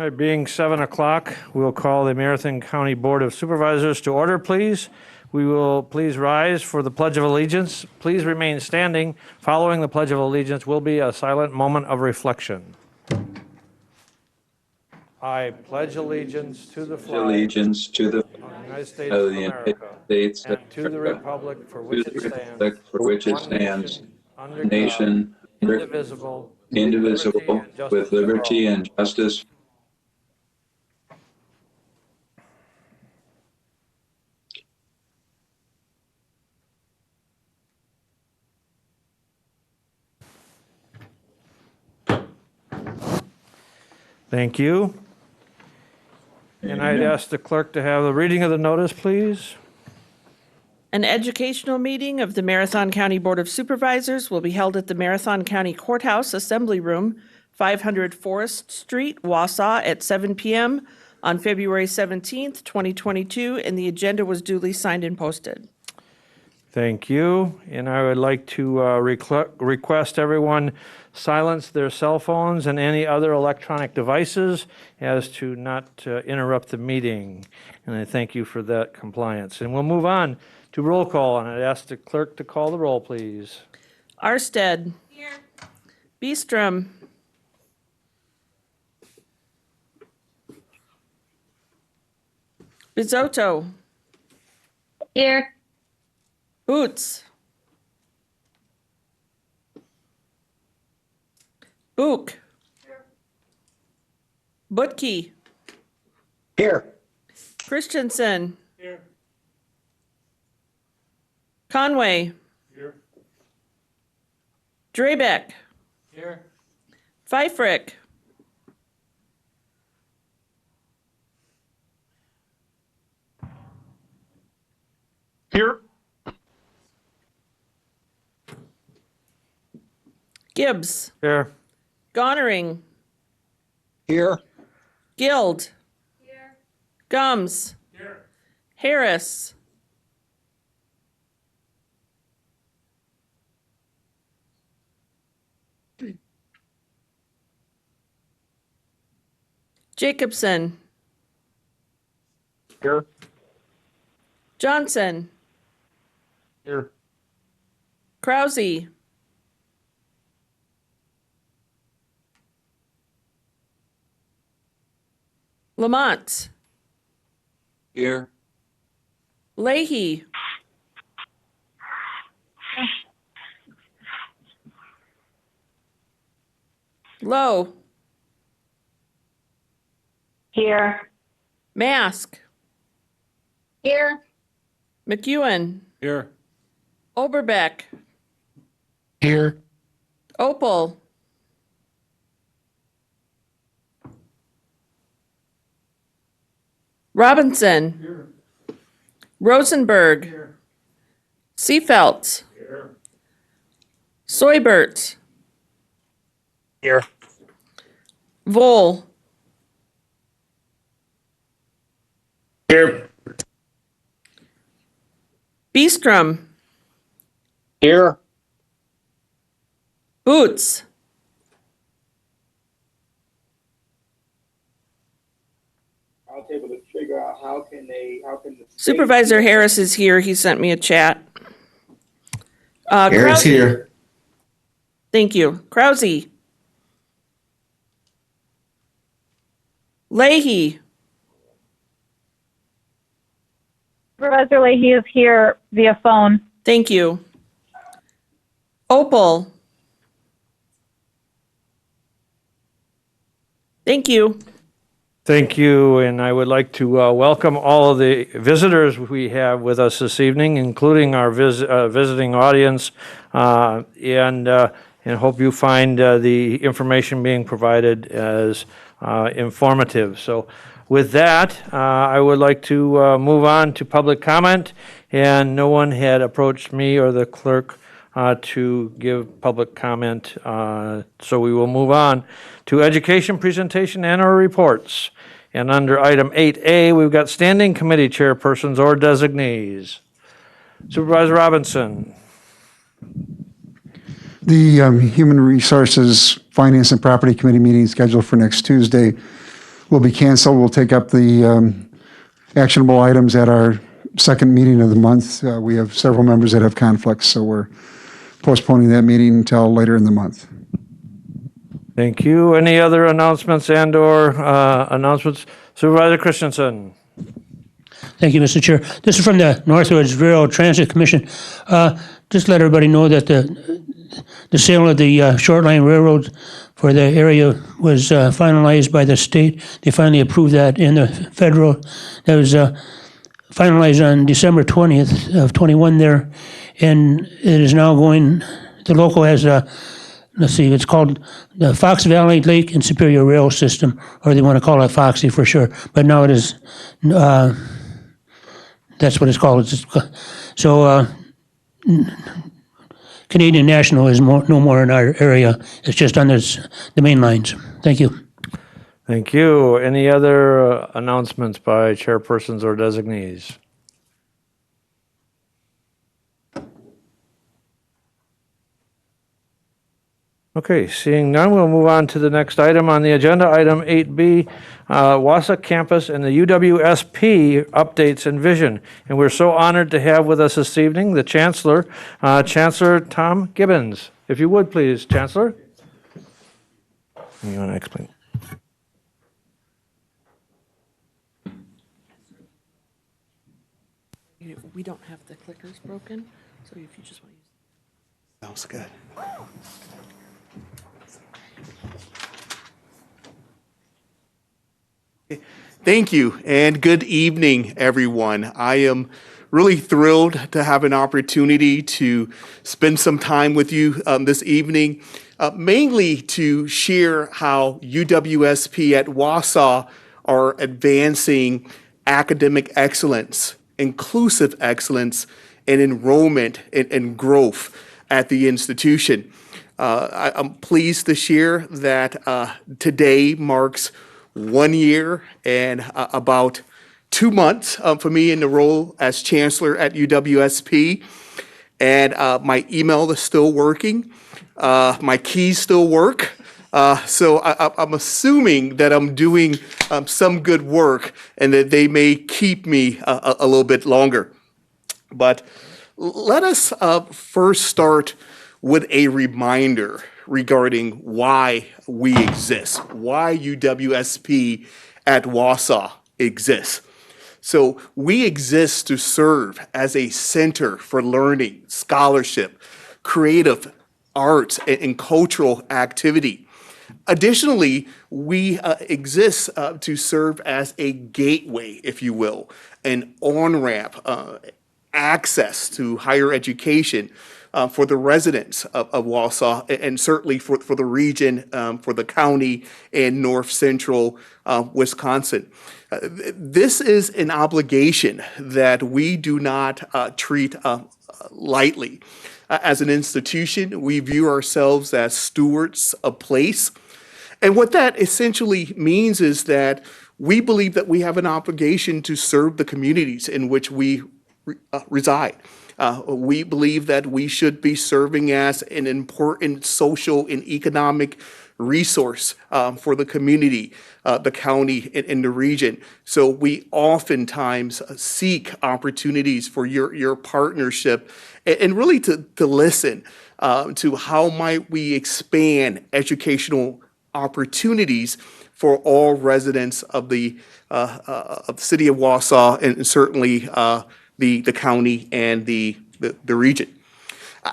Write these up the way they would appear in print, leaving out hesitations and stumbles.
All right, being 7 o'clock, we'll call the Marathon County Board of Supervisors to order, please. We will please rise for the Pledge of Allegiance. Please remain standing. Following the Pledge of Allegiance will be a silent moment of reflection. I pledge allegiance to the flag allegiance to the of the United States of of the United America States of and to the America, republic for to which the it stands, republic for which it one stands, nation, under a God, nation under indivisible, with liberty indivisible, and justice with for all. liberty and justice. Thank you. And I'd ask the clerk to have the reading of the notice, please. An educational meeting of the Marathon County Board of Supervisors will be held at the Marathon County Courthouse Assembly Room, 500 Forest Street, Wausau, at 7 p.m. on February 17th, 2022, and the agenda was duly signed and posted. Thank you. And I would like to request everyone silence their cell phones and any other electronic devices as to not interrupt the meeting. And I thank you for that compliance. And we'll move on to roll call, and I'd ask the clerk to call the roll, please. Arstead. Here. Beestrom. Bizotto. Here. Boots. Book. Butke. Here. Christensen. Here. Conway. Here. Drabeck. Here. Pfeifrick. Here. Gibbs. Here. Gonering. Here. Guild. Here. Gums. Here. Harris. Jacobson. Here. Johnson. Here. Krause. Lamont. Here. Leahy. Lowe. Here. Mask. Here. McEwen. Here. Oberbeck. Here. Opal. Robinson. Here. Rosenberg. Here. Seefelt. Here. Soybert. Here. Vole. Here. Beestrom. Here. Boots. I was able to figure out how can the Supervisor Harris is here. He sent me a chat. Harris Krause. here. Thank you. Krause. Leahy. Supervisor Leahy is here via phone. Thank you. Opal. Thank you. Thank you, and I would like to welcome all of the visitors we have with us this evening, including our visiting audience, and hope you find the information being provided as informative. So with that, I would like to move on to public comment, and no one had approached me or the clerk to give public comment, so we will move on to education presentation and our reports. And under item 8A, we've got standing committee chairpersons or designees. Supervisor Robinson. The Human Resources, Finance, and Property Committee meeting is scheduled for next Tuesday. will be canceled. We'll take up the actionable items at our second meeting of the month. We have several members that have conflicts, so we're postponing that meeting until later in the month. Thank you. Any other announcements and/or announcements? Supervisor Christensen. Thank you, Mr. Chair. This is from the Northwoods Railroad Transit Commission. Just let everybody know that the sale of the short line railroad for the area was finalized by the state. They finally approved that in the federal. That was finalized on December 20th of 21 there, and it is now going. The local has let's see, it's called the Fox Valley Lake and Superior Rail System, or they want to call it Foxy for sure. But now it is. That's what it's called. So Canadian National is no more in our area. It's just on the main lines. Thank you. Thank you. Any other announcements by chairpersons or designees? Okay, seeing none, we'll move on to the next item on the agenda, item 8B, Wausau Campus and the UWSP updates and vision. And we're so honored to have with us this evening the Chancellor, Chancellor Tom Gibbons. If you would, please, Chancellor. You want to explain? We don't have the clickers broken, so if you just want to use. Sounds good. Thank you, and good evening, everyone. I am really thrilled to have an opportunity to spend some time with you this evening, mainly to share how UWSP at Wausau are advancing academic excellence, inclusive excellence, and enrollment and growth at the institution. I'm pleased to share that today marks 1 year and about 2 months for me in the role as chancellor at UWSP. And my email is still working. My keys still work. So I'm assuming that I'm doing some good work and that they may keep me a little bit longer. But let us first start with a reminder regarding why we exist, why UWSP at Wausau exists. So we exist to serve as a center for learning, scholarship, creative arts, and cultural activity. Additionally, we exist to serve as a gateway, if you will, an on-ramp, access to higher education for the residents of Wausau, and certainly for the region, for the county, and north central Wisconsin. This is an obligation that we do not treat lightly. As an institution, we view ourselves as stewards of place. And what that essentially means is that we believe that we have an obligation to serve the communities in which we reside. We believe that we should be serving as an important social and economic resource for the community, the county, and the region. So we oftentimes seek opportunities for your partnership and really to listen to how might we expand educational opportunities for all residents of the city of Wausau and certainly the county and the region.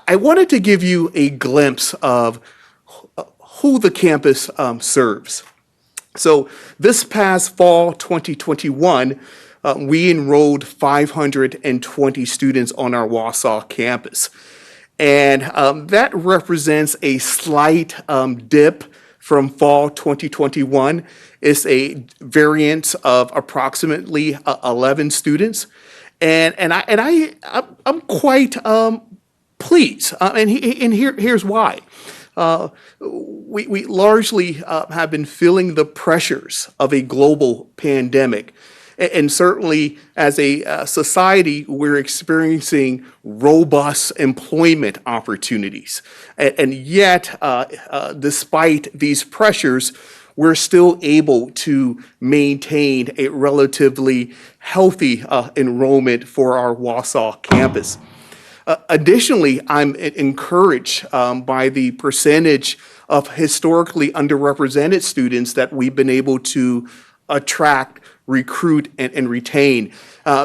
I wanted to give you a glimpse of who the campus serves. So this past fall 2021, we enrolled 520 students on our Wausau campus. And that represents a slight dip from fall 2021. It's a variance of approximately 11 students. And I'm quite pleased, and here's why. We largely have been feeling the pressures of a global pandemic, and certainly as a society, we're experiencing robust employment opportunities. And yet, despite these pressures, we're still able to maintain a relatively healthy enrollment for our Wausau campus. Additionally, I'm encouraged by the percentage of historically underrepresented students that we've been able to attract, recruit, and retain.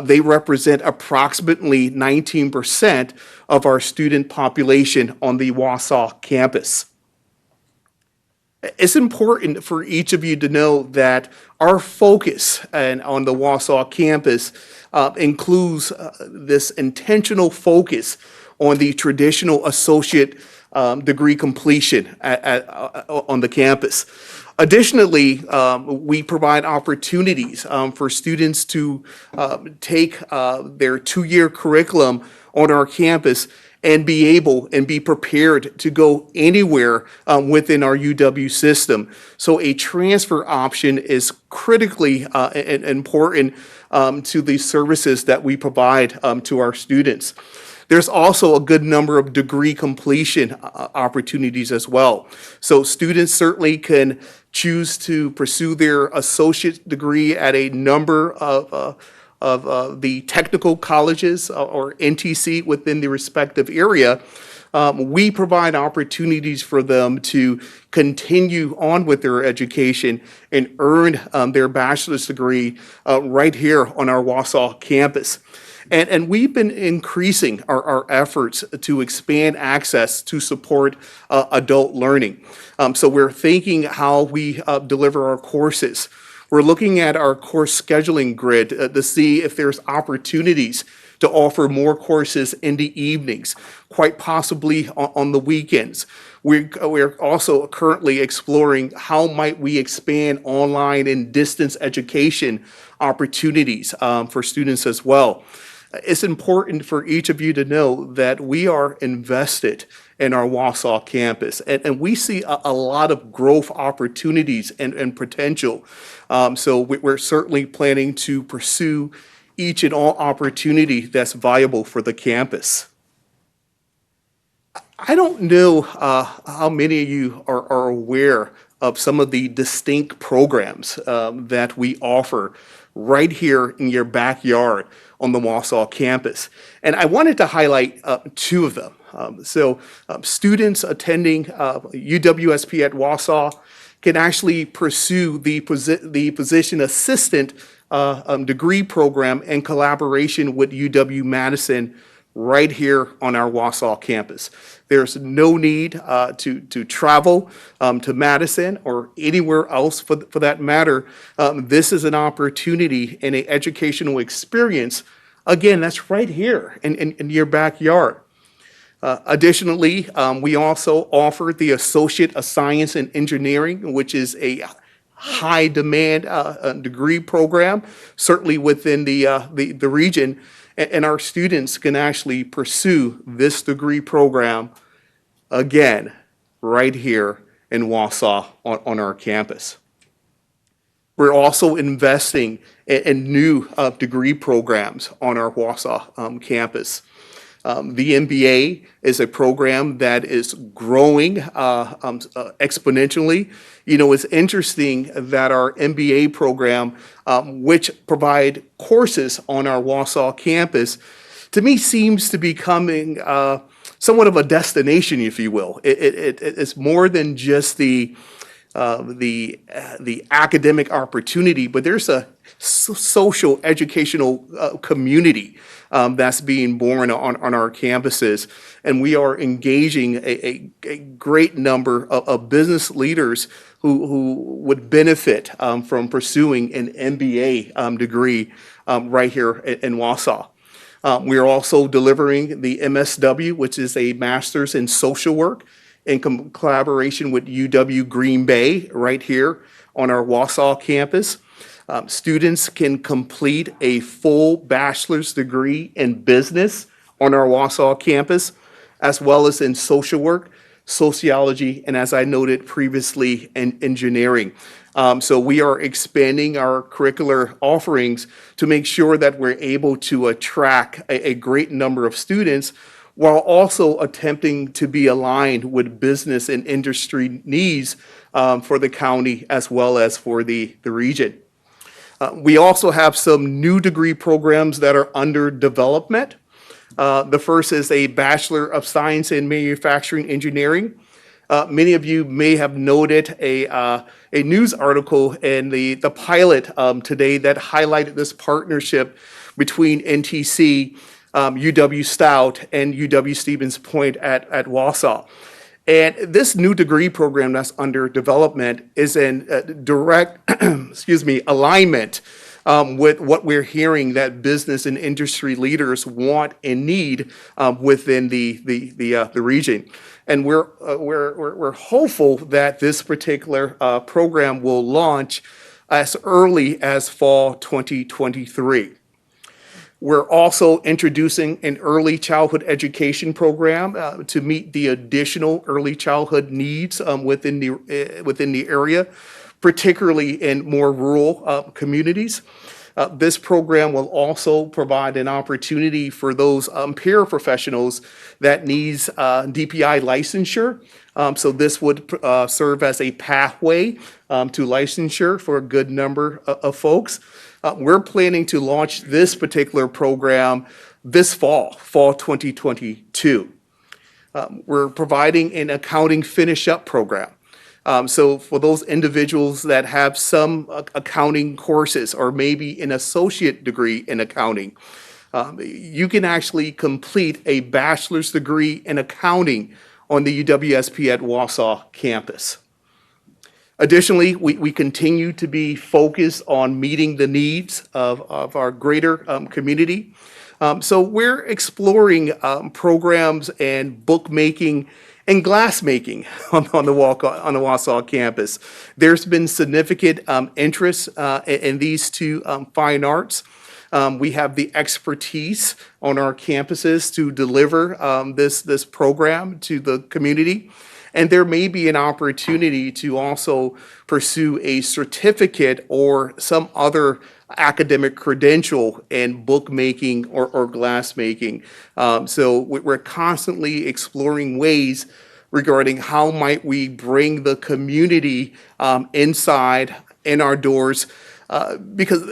They represent approximately 19% of our student population on the Wausau campus. It's important for each of you to know that our focus on the Wausau campus includes this intentional focus on the traditional associate degree completion on the campus. Additionally, we provide opportunities for students to take their two-year curriculum on our campus and be able and be prepared to go anywhere within our UW system. So a transfer option is critically important to the services that we provide to our students. There's also a good number of degree completion opportunities as well. So students certainly can choose to pursue their associate degree at a number of the technical colleges or NTC within the respective area. We provide opportunities for them to continue on with their education and earn their bachelor's degree right here on our Wausau campus. And we've been increasing our efforts to expand access to support adult learning. So we're thinking how we deliver our courses. We're looking at our course scheduling grid to see if there's opportunities to offer more courses in the evenings, quite possibly on the weekends. We're also currently exploring how might we expand online and distance education opportunities for students as well. It's important for each of you to know that we are invested in our Wausau campus, and we see a lot of growth opportunities and potential. So we're certainly planning to pursue each and all opportunity that's viable for the campus. I don't know how many of you are aware of some of the distinct programs that we offer right here in your backyard on the Wausau campus. And I wanted to highlight two of them. Students attending UWSP at Wausau can actually pursue the physician assistant degree program in collaboration with UW-Madison right here on our Wausau campus. There's no need to travel to Madison or anywhere else for that matter. This is an opportunity and an educational experience. Again, that's right here in your backyard. Additionally, we also offer the Associate of Science in Engineering, which is a high demand degree program, certainly within the region. And our students can actually pursue this degree program, again, right here in Wausau on our campus. We're also investing in new degree programs on our Wausau campus. The MBA is a program that is growing exponentially. You know, it's interesting that our MBA program, which provide courses on our Wausau campus, to me seems to be becoming somewhat of a destination, if you will. It's more than just the academic opportunity, but there's a social educational community that's being born on our campuses, and we are engaging a great number of business leaders who would benefit from pursuing an MBA degree right here in Wausau. We are also delivering the MSW, which is a Master's in Social Work, in collaboration with UW Green Bay right here on our Wausau campus. Students can complete a full bachelor's degree in business on our Wausau campus, as well as in social work, sociology, and as I noted previously, in engineering. So we are expanding our curricular offerings to make sure that we're able to attract a great number of students while also attempting to be aligned with business and industry needs for the county as well as for the region. We also have some new degree programs that are under development. The first is a Bachelor of Science in Manufacturing Engineering. Many of you may have noted a news article in the pilot today that highlighted this partnership between NTC, UW Stout, and UW Stevens Point at Wausau. And this new degree program that's under development is in direct, alignment with what we're hearing that business and industry leaders want and need within the region. And we're hopeful that this particular program will launch as early as fall 2023. We're also introducing an early childhood education program to meet the additional early childhood needs within the area, particularly in more rural communities. This program will also provide an opportunity for those paraprofessionals that needs DPI licensure. So this would serve as a pathway to licensure for a good number of folks. We're planning to launch this particular program this fall 2022. We're providing an accounting finish-up program. So for those individuals that have some accounting courses or maybe an associate degree in accounting, you can actually complete a bachelor's degree in accounting on the UWSP at Wausau campus. Additionally, we continue to be focused on meeting the needs of our greater community. So we're exploring programs and bookmaking and glassmaking on the Wausau campus. There's been significant interest in these two fine arts. We have the expertise on our campuses to deliver this program to the community. And there may be an opportunity to also pursue a certificate or some other academic credential in bookmaking or glassmaking. So we're constantly exploring ways regarding how might we bring the community inside in our doors, because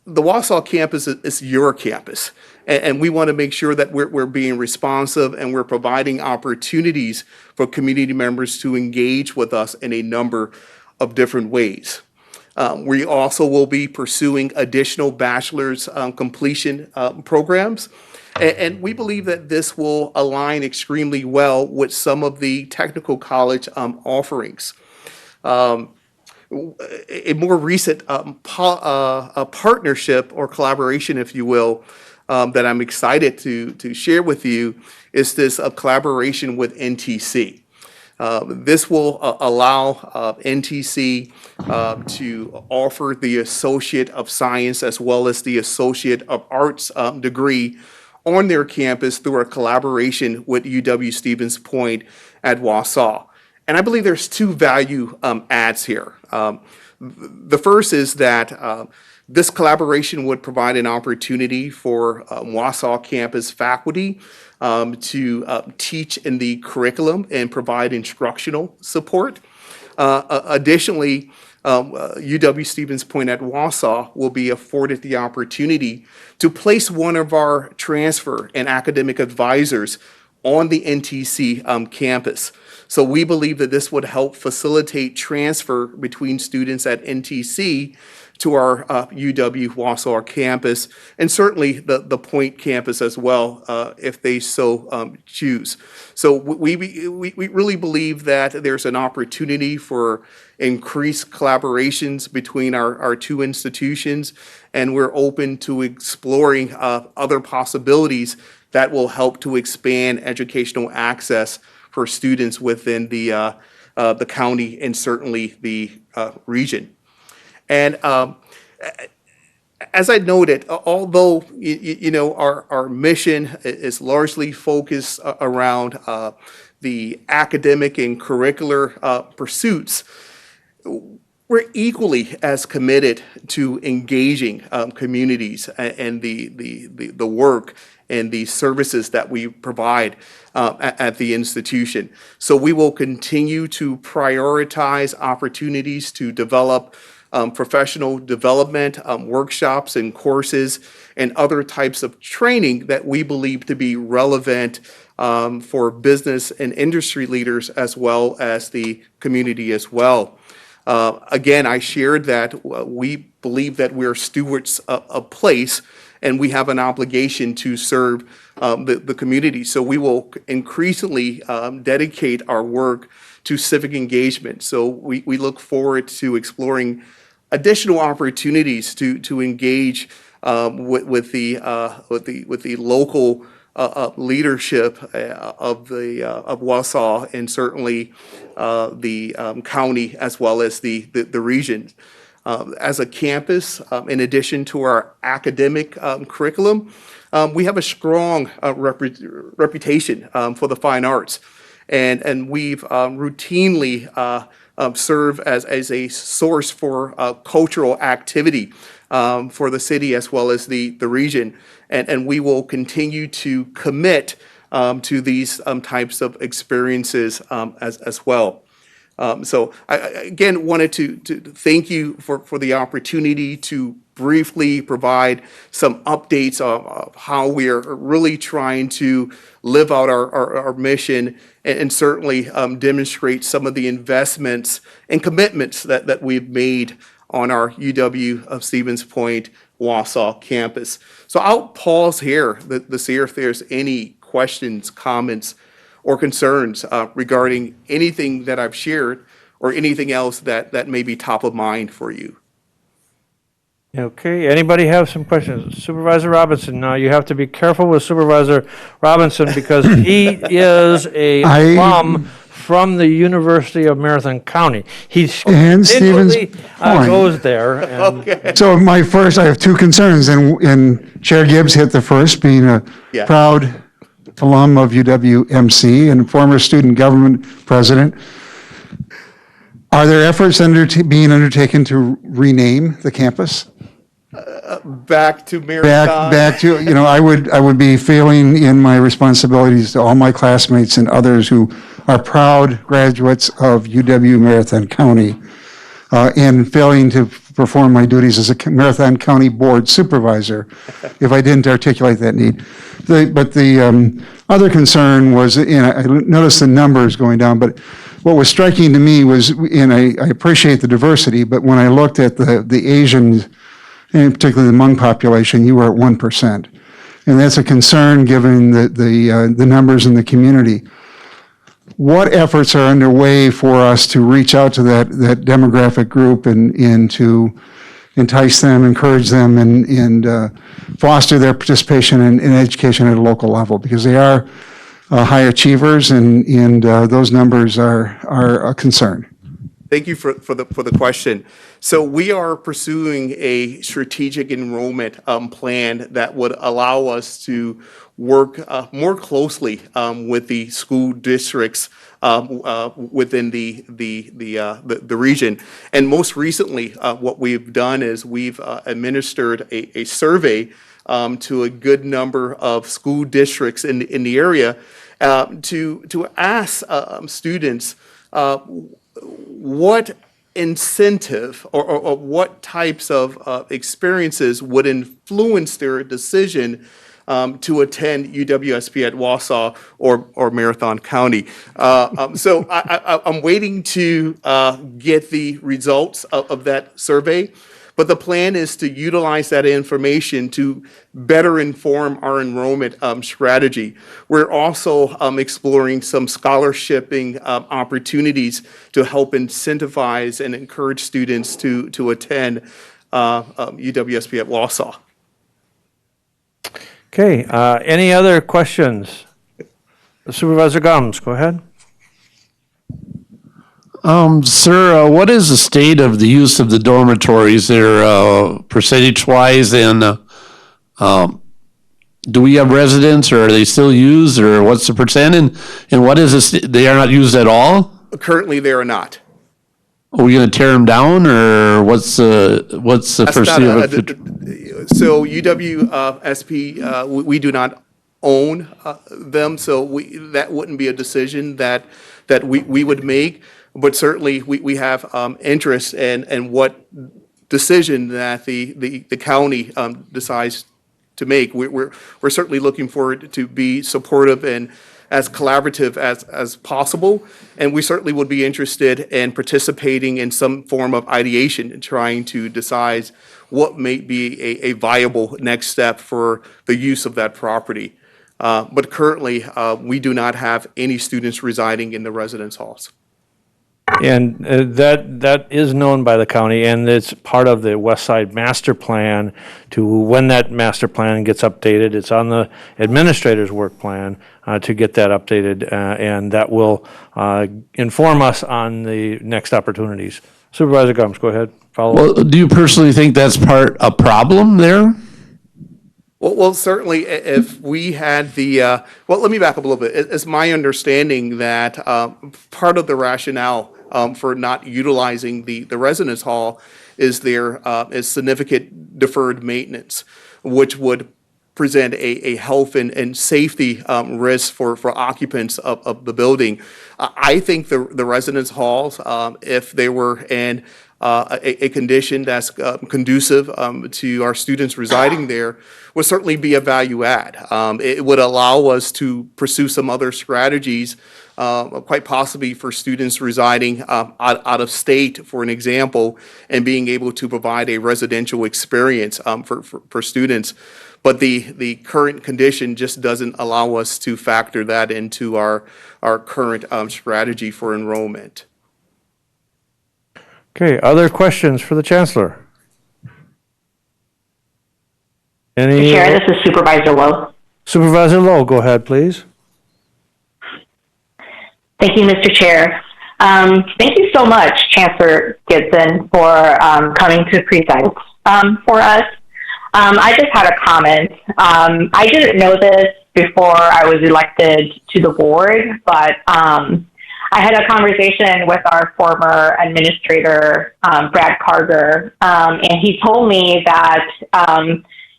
the Wausau campus is your campus. And we want to make sure that we're being responsive and we're providing opportunities for community members to engage with us in a number of different ways. We also will be pursuing additional bachelor's completion programs. And we believe that this will align extremely well with some of the technical college offerings. A more recent partnership or collaboration, if you will, that I'm excited to share with you is this collaboration with NTC. This will allow NTC to offer the Associate of Science as well as the Associate of Arts degree on their campus through a collaboration with UW Stevens Point at Wausau. And I believe there's two value adds here. The first is that this collaboration would provide an opportunity for Wausau campus faculty to teach in the curriculum and provide instructional support. Additionally, UW Stevens Point at Wausau will be afforded the opportunity to place one of our transfer and academic advisors on the NTC campus. So we believe that this would help facilitate transfer between students at NTC to our UW Wausau campus, and certainly the Point campus as well, if they so choose. So we really believe that there's an opportunity for increased collaborations between our two institutions, and we're open to exploring other possibilities that will help to expand educational access for students within the county and certainly the region. And as I noted, although our mission is largely focused around the academic and curricular pursuits, we're equally as committed to engaging communities and the work and the services that we provide at the institution. So we will continue to prioritize opportunities to develop professional development, workshops and courses, and other types of training that we believe to be relevant for business and industry leaders as well as the community as well. Again, I shared that we believe that we're stewards of place and we have an obligation to serve the community. So we will increasingly dedicate our work to civic engagement. So we look forward to exploring additional opportunities to engage with the local leadership of Wausau and certainly the county as well as the region. As a campus, in addition to our academic curriculum, we have a strong reputation for the fine arts, and we've routinely serve as a source for cultural activity for the city as well as the region. And we will continue to commit to these types of experiences as well. So I again wanted to thank you for the opportunity to briefly provide some updates of how we are really trying to live out our mission and certainly demonstrate some of the investments and commitments that we've made on our UW of Stevens Point Wausau campus. So I'll pause here to see if there's any questions, comments, or concerns regarding anything that I've shared or anything else that may be top of mind for you. Okay, anybody have some questions? Supervisor Robinson, now you have to be careful with Supervisor Robinson because he is a alum from the University of Marathon County. He's And Stevens Point. Goes there. And Okay. So I have two concerns, and Chair Gibbs hit the first, being a Yeah. proud alum of UWMC and former student government president. Are there efforts being undertaken to rename the campus? Back to Marathon. Back to, I would be feeling in my responsibilities to all my classmates and others who are proud graduates of UW Marathon County, and failing to perform my duties as a Marathon County Board Supervisor if I didn't articulate that need. But the other concern was, I noticed the numbers going down, but what was striking to me was, and I appreciate the diversity, but when I looked at the Asian, and particularly the Hmong population, you were at 1%. And that's a concern given the numbers in the community. What efforts are underway for us to reach out to that demographic group and to entice them, encourage them, and foster their participation in education at a local level? Because they are high achievers, and those numbers are a concern. Thank you for the question. So we are pursuing a strategic enrollment plan that would allow us to work more closely with the school districts within the region. And most recently, what we've done is we've administered a survey to a good number of school districts in the area to ask students what incentive or what types of experiences would influence their decision to attend UWSP at Wausau or Marathon County. So I'm waiting to get the results of that survey. But the plan is to utilize that information to better inform our enrollment strategy. We're also exploring some scholarshiping opportunities to help incentivize and encourage students to attend UWSP at Wausau. Okay, any other questions? Supervisor Gomes, go ahead. Sir, what is the state of the use of the dormitories there, percentage-wise, and do we have residents, or are they still used, or what's the percent, and what is this? They are not used at all? Currently, they are not. Are we going to tear them down, or what's the That's not foreseeable future? so UWSP, we do not own them, so that wouldn't be a decision that we would make. But certainly, we have interest in what decision that the county decides to make. We're certainly looking forward to be supportive and as collaborative as possible, and we certainly would be interested in participating in some form of ideation and trying to decide what may be a viable next step for the use of that property. But currently, we do not have any students residing in the residence halls. And that is known by the county, and it's part of the West Side Master Plan. To when that master plan gets updated, it's on the administrator's work plan to get that updated, and that will inform us on the next opportunities. Supervisor Gomes, go ahead. Follow up. Well, do you personally think that's a problem there? Well, certainly, if we had well, let me back up a little bit. It's my understanding that part of the rationale for not utilizing the residence hall is there is significant deferred maintenance, which would present a health and safety risk for occupants of the building. I think the residence halls, if they were in a condition that's conducive to our students residing there, would certainly be a value add. It would allow us to pursue some other strategies, quite possibly for students residing out of state, for an example, and being able to provide a residential experience for students. But the current condition just doesn't allow us to factor that into our current strategy for enrollment. Okay, other questions for the Chancellor? Any? Chair, this is Supervisor Lowe. Supervisor Lowe, go ahead, please. Thank you, Mr. Chair. Thank you so much, Chancellor Gibson, for coming to present for us. I just had a comment. I didn't know this before I was elected to the board, but I had a conversation with our former administrator, Brad Carter, and he told me that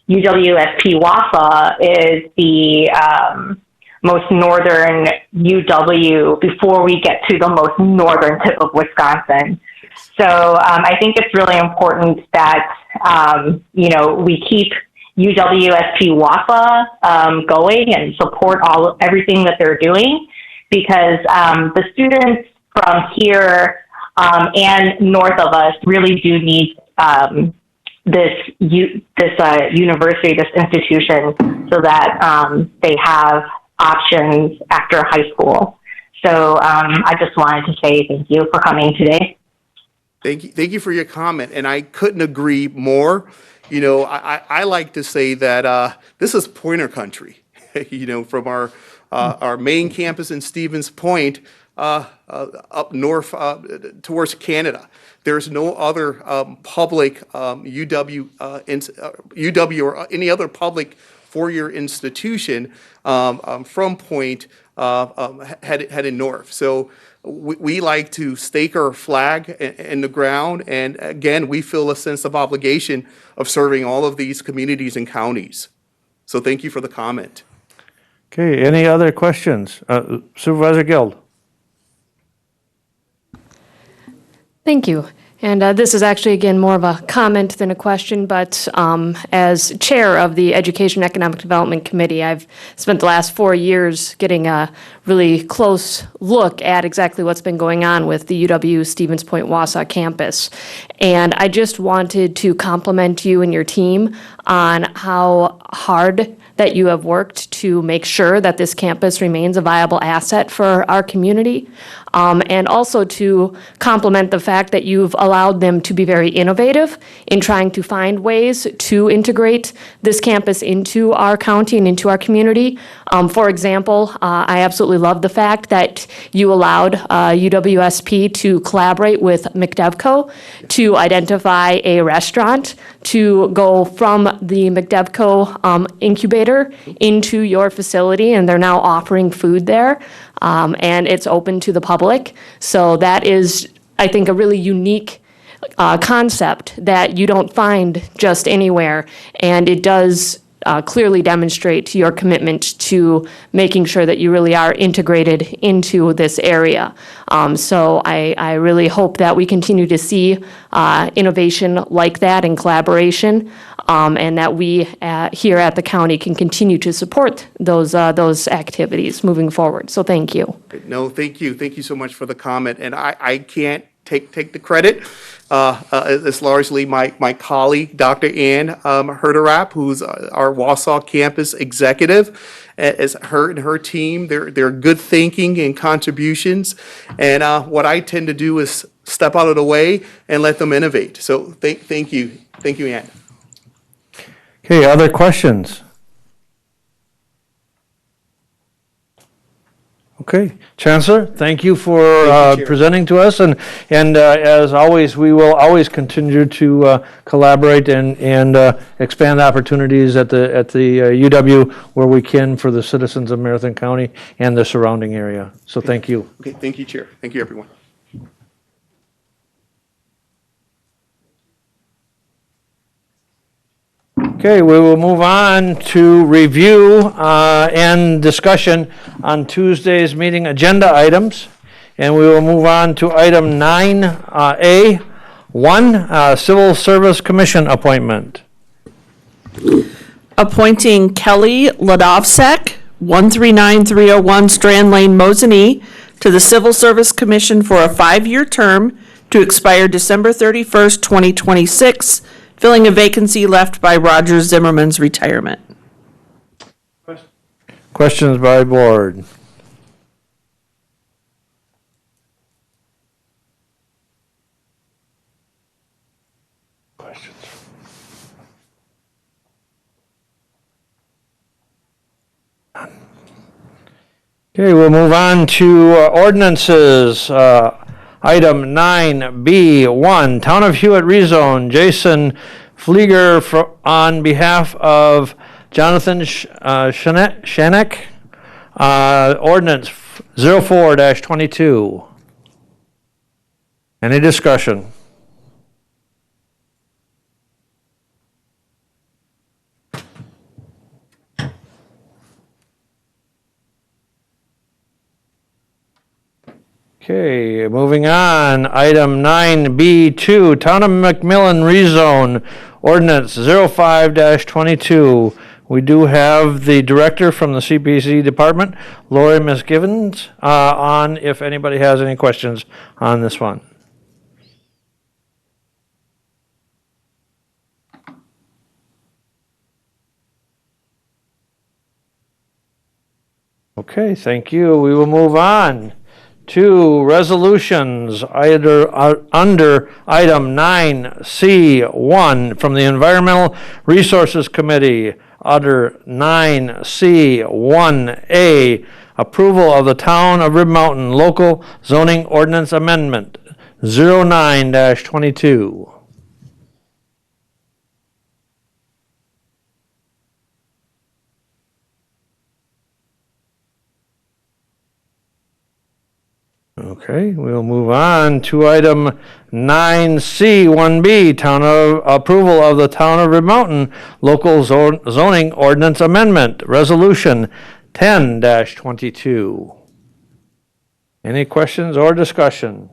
UWSP Wausau is the most northern UW before we get to the most northern tip of Wisconsin. So I think it's really important that, we keep UWSP Wausau going and support everything that they're doing, because the students from here and north of us really do need this university, this institution, so that they have options after high school. So I just wanted to say thank you for coming today. Thank you for your comment, and I couldn't agree more. I like to say that this is pointer country. From our main campus in Stevens Point up north towards Canada. There's no other public UW or any other public four-year institution from Point headed north. So we like to stake our flag in the ground, and again, we feel a sense of obligation of serving all of these communities and counties. So thank you for the comment. Okay, any other questions? Supervisor Guild. Thank you. And this is actually, again, more of a comment than a question, but as chair of the Education Economic Development Committee, I've spent the last 4 years getting a really close look at exactly what's been going on with the UW Stevens Point Wausau campus. And I just wanted to compliment you and your team on how hard that you have worked to make sure that this campus remains a viable asset for our community, and also to compliment the fact that you've allowed them to be very innovative in trying to find ways to integrate this campus into our county and into our community. For example, I absolutely love the fact that you allowed UWSP to collaborate with McDevco to identify a restaurant to go from the McDevco incubator into your facility, and they're now offering food there, and it's open to the public. So that is, I think, a really unique concept that you don't find just anywhere, and it does clearly demonstrate your commitment to making sure that you really are integrated into this area. So I really hope that we continue to see innovation like that and collaboration, and that we here at the county can continue to support those activities moving forward. So thank you. No, thank you. Thank you so much for the comment. And I can't take the credit. It's largely my colleague, Dr. Ann Herderap, who's our Wausau campus executive. As her and her team, they're good thinking and contributions. And what I tend to do is step out of the way and let them innovate. So thank you. Thank you, Ann. Okay, other questions? Okay, Chancellor, thank you for Thank you, Chair. presenting to us, and as always, we will always continue to collaborate and expand opportunities at the UW where we can for the citizens of Marathon County and the surrounding area. So thank you. Okay, thank you, Chair. Thank you, everyone. Okay, we will move on to review and discussion on Tuesday's meeting agenda items. And we will move on to item 9A, 1, Civil Service Commission appointment. Appointing Kelly Ladovsek, 139301 Strand Lane, Mosinee, to the Civil Service Commission for a 5-year term to expire December 31st, 2026, filling a vacancy left by Roger Zimmerman's retirement. Questions by board? Questions? Okay, we'll move on to ordinances. Item 9B1, Town of Hewitt rezone, Jason Flieger on behalf of Jonathan Shanek, ordinance 04-22. Any discussion? Okay, moving on. Item 9B2, Town of McMillan rezone, ordinance 05-22. We do have the director from the CPC department, Lori Misgivens, on if anybody has any questions on this one. Okay, thank you. We will move on to resolutions under item 9C1 from the Environmental Resources Committee, under 9C1A, approval of the Town of Rib Mountain Local Zoning Ordinance Amendment 09-22. Okay, we'll move on to item 9C1B, approval of the Town of Rib Mountain Local Zoning Ordinance Amendment, Resolution 10-22. Any questions or discussion?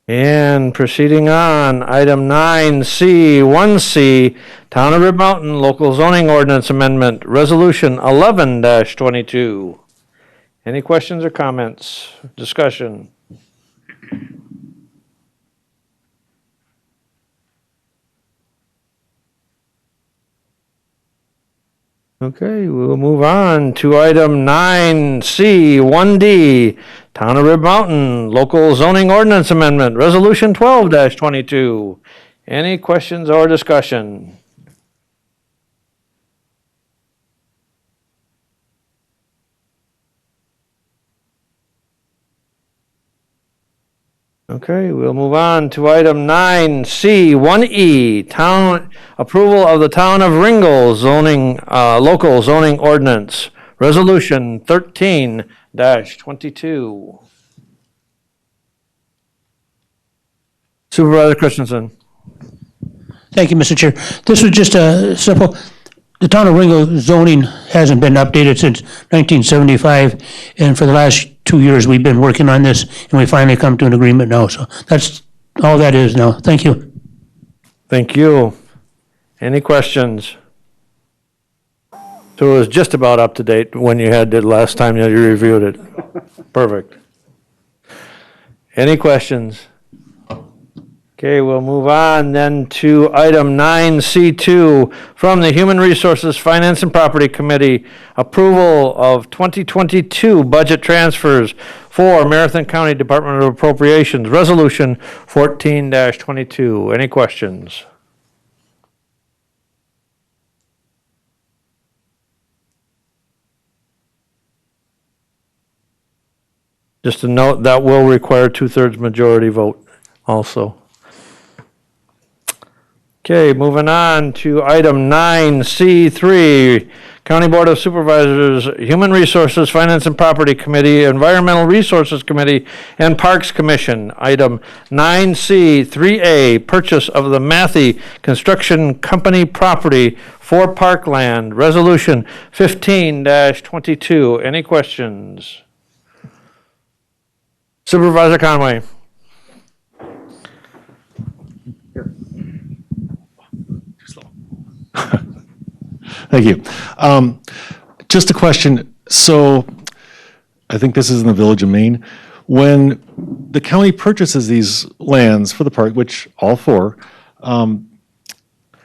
And proceeding on, item 9C1C, Town of Rib Mountain Local Zoning Ordinance Amendment, Resolution 11-22. Any questions or comments, discussion? Okay, we'll move on to item 9C1D, Town of Rib Mountain Local Zoning Ordinance Amendment, Resolution 12-22. Any questions or discussion? Okay, we'll move on to item 9C1E, Town approval of the Town of Ringgold zoning, local zoning ordinance, Resolution 13-22. Supervisor Christensen. Thank you, Mr. Chair. This was just a simple, the town of Ringo zoning hasn't been updated since 1975, and for the last 2 years, we've been working on this, and we finally come to an agreement now, so that's all that is now. Thank you. Thank you. Any questions? So it was just about up to date when you had it last time that you reviewed it. Perfect. Any questions? Okay, we'll move on then to item 9C2 from the Human Resources, Finance and Property Committee. Approval of 2022 budget transfers for Marathon County Department of Appropriations, Resolution 14-22. Any questions? Just a note, that will require 2/3 majority vote also. Okay, moving on to item 9C3, County Board of Supervisors, Human Resources, Finance and Property Committee, Environmental Resources Committee, and Parks Commission. Item 9C3A, purchase of the Matthey Construction Company property for parkland, Resolution 15-22. Any questions? Supervisor Conway. Thank you. Just a question. So I think this is in the Village of Maine. When the county purchases these lands for the park, which all four,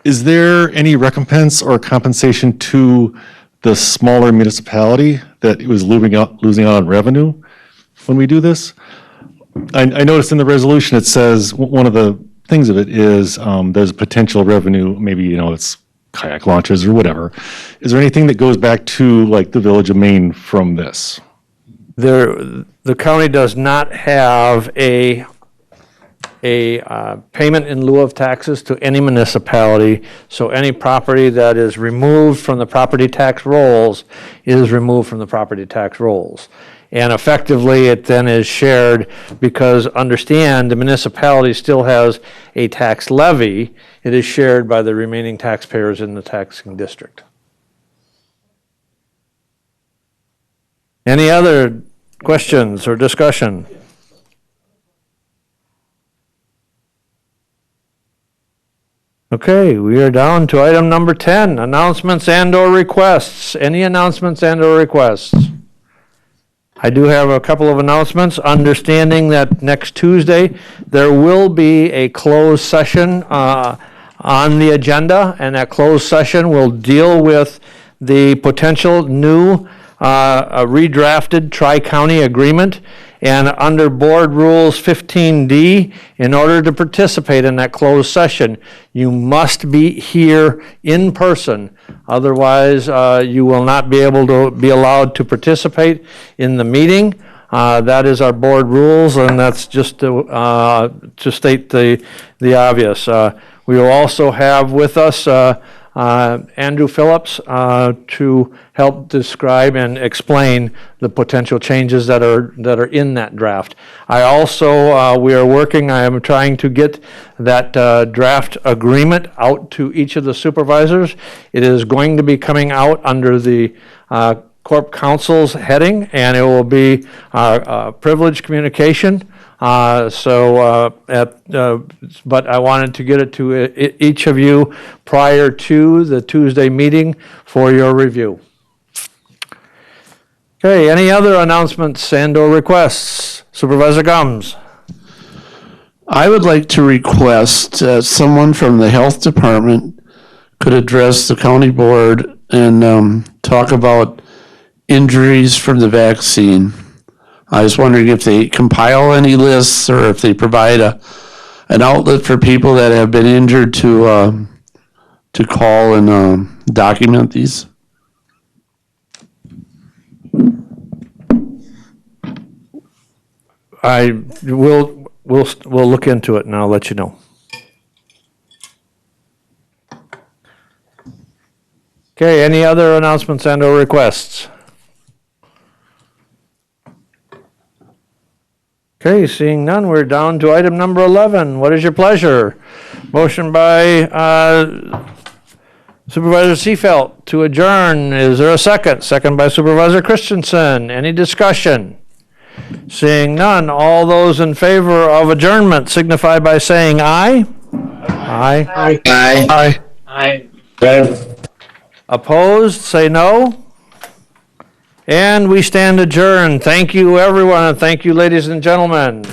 is there any recompense or compensation to the smaller municipality that was losing out on revenue when we do this? I noticed in the resolution it says one of the things of it is there's potential revenue, maybe, it's kayak launches or whatever. Is there anything that goes back to like the Village of Maine from this? The county does not have a payment in lieu of taxes to any municipality, so any property that is removed from the property tax rolls is removed from the property tax rolls. And effectively, it then is shared because, understand, the municipality still has a tax levy. It is shared by the remaining taxpayers in the taxing district. Any other questions or discussion? Okay, we are down to item number 10, announcements and/or requests. Any announcements and/or requests? I do have a couple of announcements, understanding that next Tuesday, there will be a closed session on the agenda, and that closed session will deal with the potential new redrafted tri-county agreement. And under Board Rules 15D, in order to participate in that closed session, you must be here in person. Otherwise, you will not be able to be allowed to participate in the meeting. That is our board rules, and that's just to state the obvious. We will also have with us Andrew Phillips to help describe and explain the potential changes that are in that draft. I also, we are working, I am trying to get that draft agreement out to each of the supervisors. It is going to be coming out under the Corp Council's heading, and it will be privileged communication. But I wanted to get it to each of you prior to the Tuesday meeting for your review. Okay, any other announcements and/or requests? Supervisor Gumbs. I would like to request someone from the health department could address the county board and talk about injuries from the vaccine. I was wondering if they compile any lists or if they provide an outlet for people that have been injured to call and document these. We'll look into it and I'll let you know. Okay, any other announcements and/or requests? Okay, seeing none, we're down to item number 11. What is your pleasure? Motion by Supervisor Seifelt to adjourn. Is there a second? Second by Supervisor Christensen. Any discussion? Seeing none, all those in favor of adjournment signify by saying aye. Aye. Aye. Aye. Opposed, say no. And we stand adjourned. Thank you, everyone, and thank you, ladies and gentlemen.